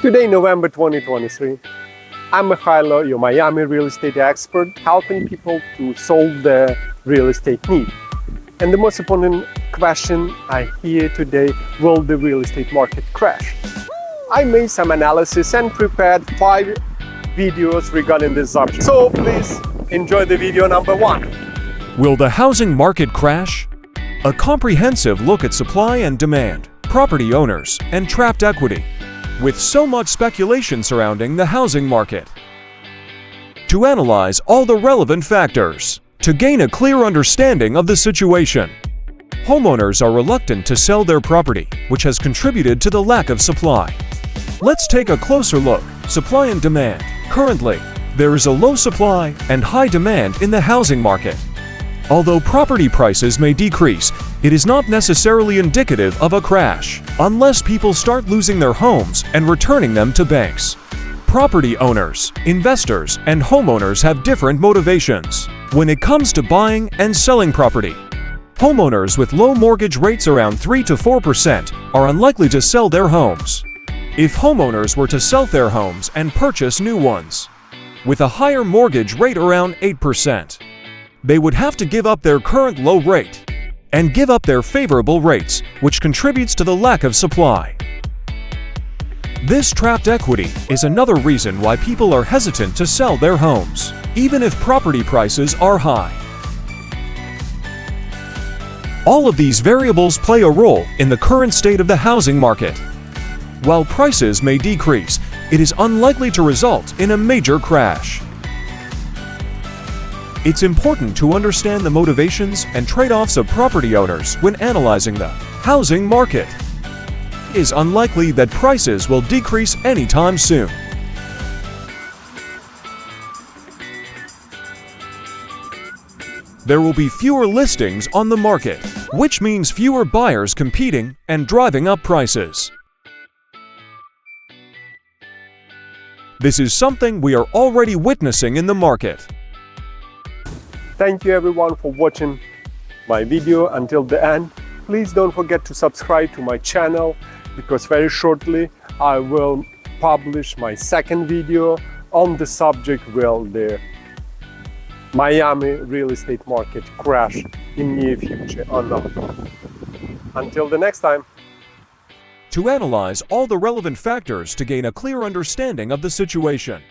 Today, November 2023, I'm Mikhailo, your Miami real estate expert, helping people to solve their real estate need. And the most important question I hear today, will the real estate market crash? I made some analysis and prepared 5 videos regarding this subject. So please enjoy the video number 1. Will the housing market crash? A comprehensive look at supply and demand, property owners, and trapped equity, with so much speculation surrounding the housing market. To analyze all the relevant factors, to gain a clear understanding of the situation. Homeowners are reluctant to sell their property, which has contributed to the lack of supply. Let's take a closer look. Supply and demand. Currently, there is a low supply and high demand in the housing market. Although property prices may decrease, it is not necessarily indicative of a crash, unless people start losing their homes and returning them to banks. Property owners, investors, and homeowners have different motivations when it comes to buying and selling property. Homeowners with low mortgage rates around 3 to 4% are unlikely to sell their homes. If homeowners were to sell their homes and purchase new ones, with a higher mortgage rate around 8%, they would have to give up their current low rate and give up their favorable rates, which contributes to the lack of supply. This trapped equity is another reason why people are hesitant to sell their homes, even if property prices are high. All of these variables play a role in the current state of the housing market. While prices may decrease, it is unlikely to result in a major crash. It's important to understand the motivations and trade-offs of property owners when analyzing the housing market. It is unlikely that prices will decrease anytime soon. There will be fewer listings on the market, which means fewer buyers competing and driving up prices. This is something we are already witnessing in the market. Thank you everyone for watching my video until the end. Please don't forget to subscribe to my channel, because very shortly I will publish my second video on the subject, will the Miami real estate market crash in near future or not. Until the next time. To analyze all the relevant factors to gain a clear understanding of the situation.